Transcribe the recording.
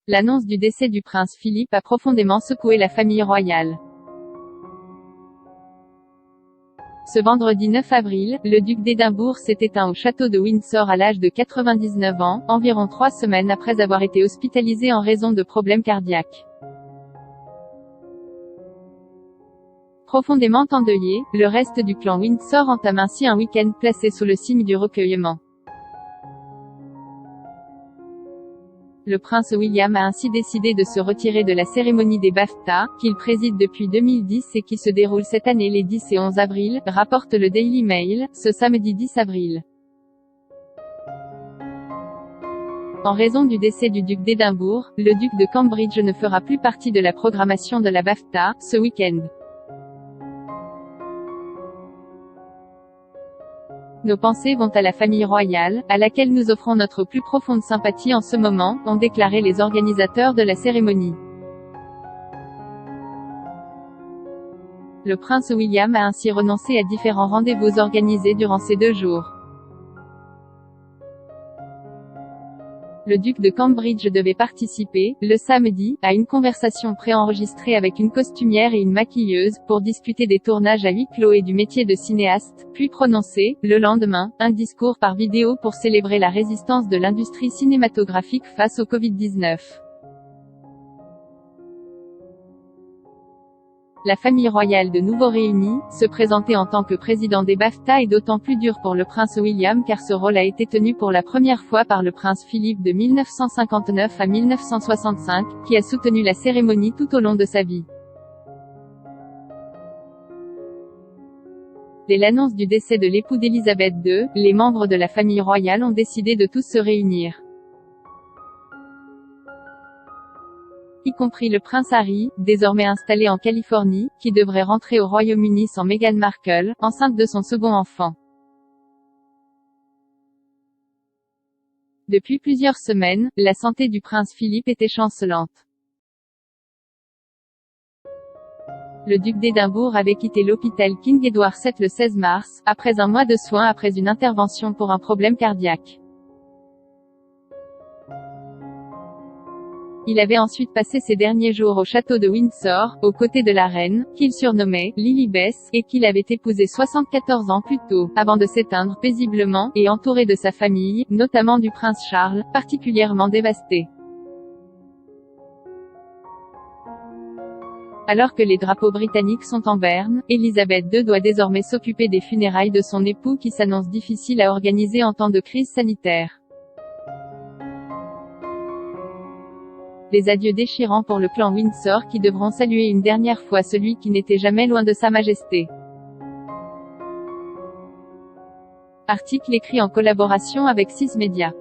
L'annonce du décès du prince Philippe a profondément secoué la famille royale. Ce vendredi 9 avril, le duc d'Édimbourg s'est éteint au château de Windsor à l'âge de 99 ans, environ 3 semaines après avoir été hospitalisé en raison de problèmes cardiaques. Profondément endeuillé, le reste du clan Windsor entame ainsi un week-end placé sous le signe du recueillement. Le prince William a ainsi décidé de se retirer de la cérémonie des BAFTA, qu'il préside depuis 2010 et qui se déroule cette année les 10 et 11 avril, rapporte le Daily Mail, ce samedi 10 avril. En raison du décès du duc d'Édimbourg, le duc de Cambridge ne fera plus partie de la programmation de la BAFTA, ce week-end. Nos pensées vont à la famille royale, à laquelle nous offrons notre plus profonde sympathie en ce moment, ont déclaré les organisateurs de la cérémonie. Le prince William a ainsi renoncé à différents rendez-vous organisés durant ces 2 jours. Le duc de Cambridge devait participer, le samedi, à une conversation préenregistrée avec une costumière et une maquilleuse, pour discuter des tournages à huis clos et du métier de cinéaste, puis prononcer, le lendemain, un discours par vidéo pour célébrer la résistance de l'industrie cinématographique face au Covid-19. La famille royale de nouveau réunie, se présenter en tant que président des BAFTA est d'autant plus dur pour le prince William car ce rôle a été tenu pour la première fois par le prince Philippe de 1959 à 1965, qui a soutenu la cérémonie tout au long de sa vie. Dès l'annonce du décès de l'époux d'Élisabeth II, les membres de la famille royale ont décidé de tous se réunir. Y compris le prince Harry, désormais installé en Californie, qui devrait rentrer au Royaume-Uni sans Meghan Markle, enceinte de son second enfant. Depuis plusieurs semaines, la santé du prince Philippe était chancelante. Le duc d'Édimbourg avait quitté l'hôpital King Edward VII le 16 mars, après un mois de soins après une intervention pour un problème cardiaque. Il avait ensuite passé ses derniers jours au château de Windsor, aux côtés de la reine, qu'il surnommait Lilibet, et qu'il avait épousée 74 ans plus tôt, avant de s'éteindre paisiblement, et entouré de sa famille, notamment du prince Charles, particulièrement dévasté. Alors que les drapeaux britanniques sont en berne, Élisabeth II doit désormais s'occuper des funérailles de son époux qui s'annoncent difficiles à organiser en temps de crise sanitaire. Des adieux déchirants pour le clan Windsor qui devront saluer une dernière fois celui qui n'était jamais loin de Sa Majesté. Article écrit en collaboration avec 6 Médias.